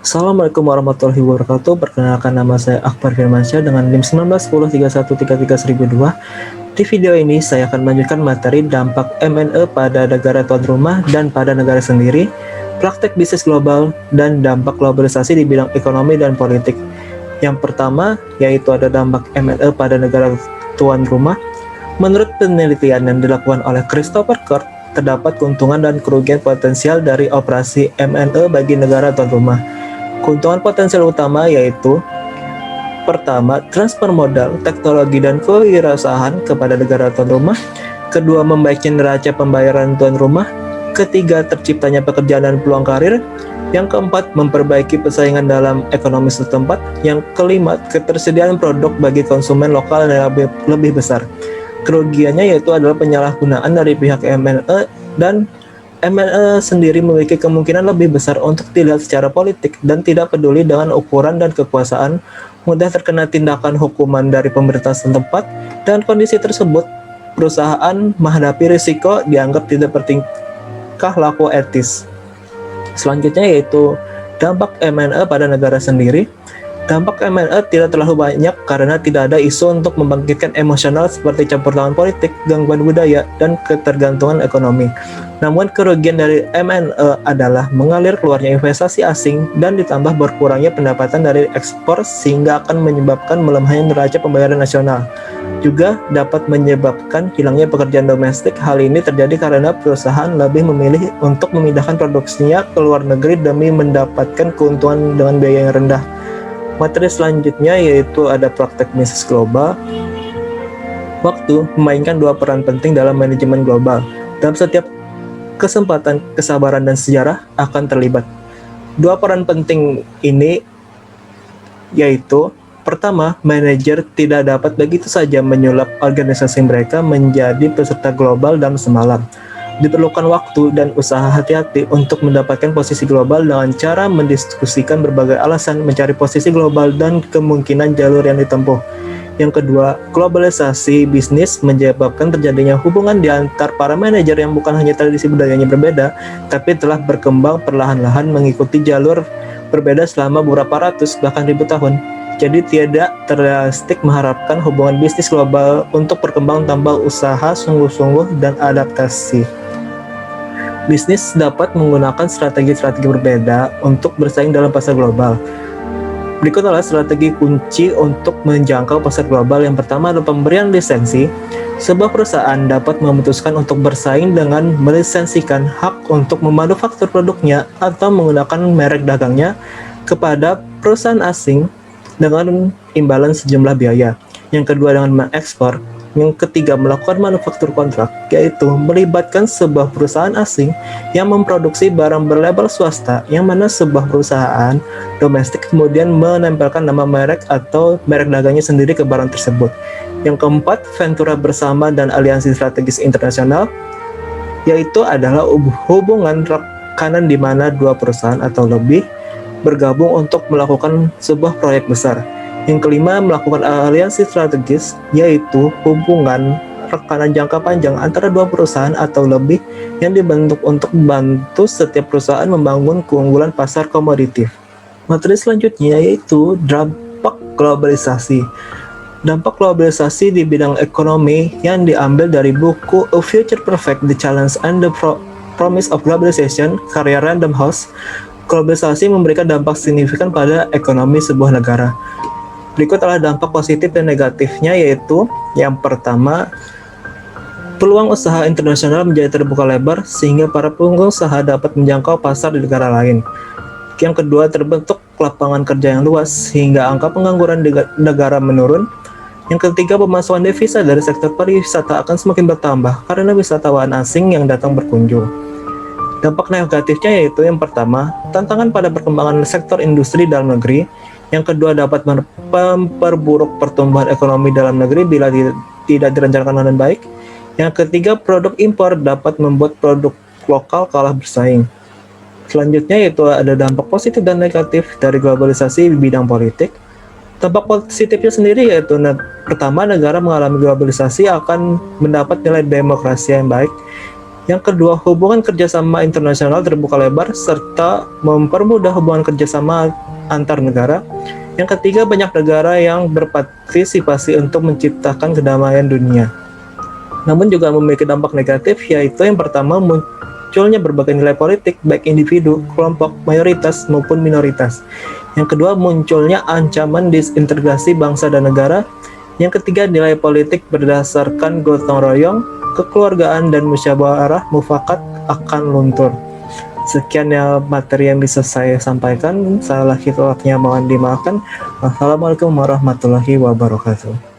Assalamualaikum warahmatullahi wabarakatuh. Perkenalkan, nama saya Akbar Firmansyah dengan NIM 191031331002. Di video ini saya akan melanjutkan materi dampak MNE pada negara tuan rumah dan pada negara sendiri, praktek bisnis global, dan dampak globalisasi di bidang ekonomi dan politik. Yang pertama yaitu ada dampak MNE pada negara tuan rumah. Menurut penelitian yang dilakukan oleh Christopher Kurt, terdapat keuntungan dan kerugian potensial dari operasi MNE bagi negara tuan rumah. Keuntungan potensial utama yaitu: pertama, transfer modal, teknologi, dan kewirausahaan kepada negara tuan rumah. Kedua, membaiknya neraca pembayaran tuan rumah. Ketiga, terciptanya pekerjaan dan peluang karir. Yang keempat, memperbaiki persaingan dalam ekonomi setempat. Yang kelima, ketersediaan produk bagi konsumen lokal yang lebih besar. Kerugiannya yaitu adalah penyalahgunaan dari pihak MNE, dan MNE sendiri memiliki kemungkinan lebih besar untuk dilihat secara politik dan tidak peduli dengan ukuran dan kekuasaan, mudah terkena tindakan hukuman dari pemerintah setempat, dan kondisi tersebut perusahaan menghadapi risiko dianggap tidak bertingkah laku etis. Selanjutnya yaitu dampak MNE pada negara sendiri. Dampak MNE tidak terlalu banyak karena tidak ada isu untuk membangkitkan emosional seperti campur tangan politik, gangguan budaya, dan ketergantungan ekonomi. Namun kerugian dari MNE adalah mengalir keluarnya investasi asing dan ditambah berkurangnya pendapatan dari ekspor sehingga akan menyebabkan melemahnya neraca pembayaran nasional. Juga dapat menyebabkan hilangnya pekerjaan domestik. Hal ini terjadi karena perusahaan lebih memilih untuk memindahkan produksinya ke luar negeri demi mendapatkan keuntungan dengan biaya yang rendah. Materi selanjutnya yaitu ada praktek bisnis global. Waktu memainkan dua peran penting dalam manajemen global. Dalam setiap kesempatan, kesabaran dan sejarah akan terlibat. Dua peran penting ini yaitu: pertama, manajer tidak dapat begitu saja menyulap organisasi mereka menjadi peserta global dalam semalam. Diperlukan waktu dan usaha hati-hati untuk mendapatkan posisi global dengan cara mendiskusikan berbagai alasan, mencari posisi global, dan kemungkinan jalur yang ditempuh. Yang kedua, globalisasi bisnis menyebabkan terjadinya hubungan di antar para manajer yang bukan hanya tradisi budayanya berbeda, tapi telah berkembang perlahan-lahan mengikuti jalur berbeda selama beberapa ratus bahkan ribu tahun. Jadi tidak realistik mengharapkan hubungan bisnis global untuk berkembang tanpa usaha sungguh-sungguh dan adaptasi. Bisnis dapat menggunakan strategi-strategi berbeda untuk bersaing dalam pasar global. Berikut adalah strategi kunci untuk menjangkau pasar global. Yang pertama adalah pemberian lisensi. Sebuah perusahaan dapat memutuskan untuk bersaing dengan melisensikan hak untuk memanufaktur produknya atau menggunakan merek dagangnya kepada perusahaan asing dengan imbalan sejumlah biaya. Yang kedua dengan mengekspor. Yang ketiga, melakukan manufaktur kontrak, yaitu melibatkan sebuah perusahaan asing yang memproduksi barang berlabel swasta, yang mana sebuah perusahaan domestik kemudian menempelkan nama merek atau merek dagangnya sendiri ke barang tersebut. Yang keempat, ventura bersama dan aliansi strategis internasional, yaitu adalah hubungan rekanan di mana dua perusahaan atau lebih bergabung untuk melakukan sebuah proyek besar. Yang kelima, melakukan aliansi strategis, yaitu hubungan rekanan jangka panjang antara dua perusahaan atau lebih yang dibentuk untuk membantu setiap perusahaan membangun keunggulan pasar komoditi. Materi selanjutnya yaitu dampak globalisasi. Dampak globalisasi di bidang ekonomi yang diambil dari buku A Future Perfect, The Challenge and the Promise of Globalization, karya Random House. Globalisasi memberikan dampak signifikan pada ekonomi sebuah negara. Berikut adalah dampak positif dan negatifnya, yaitu yang pertama, peluang usaha internasional menjadi terbuka lebar sehingga para pengusaha dapat menjangkau pasar di negara lain. Yang kedua, terbentuk lapangan kerja yang luas sehingga angka pengangguran di negara menurun. Yang ketiga, pemasukan devisa dari sektor pariwisata akan semakin bertambah karena wisatawan asing yang datang berkunjung. Dampak negatifnya yaitu yang pertama, tantangan pada perkembangan sektor industri dalam negeri. Yang kedua, dapat memperburuk pertumbuhan ekonomi dalam negeri bila tidak direncanakan dengan baik. Yang ketiga, produk impor dapat membuat produk lokal kalah bersaing. Selanjutnya yaitu ada dampak positif dan negatif dari globalisasi di bidang politik. Dampak positifnya sendiri yaitu pertama, negara mengalami globalisasi akan mendapat nilai demokrasi yang baik. Yang kedua, hubungan kerjasama internasional terbuka lebar serta mempermudah hubungan kerjasama antar negara. Yang ketiga, banyak negara yang berpartisipasi untuk menciptakan kedamaian dunia. Namun juga memiliki dampak negatif, yaitu yang pertama, munculnya berbagai nilai politik, baik individu, kelompok, mayoritas, maupun minoritas. Yang kedua, munculnya ancaman disintegrasi bangsa dan negara. Yang ketiga, nilai politik berdasarkan gotong royong, kekeluargaan, dan musyawarah mufakat akan luntur. Sekian ya materi yang bisa saya sampaikan. Salah kilafnya mohon dimaafkan. Wassalamualaikum warahmatullahi wabarakatuh.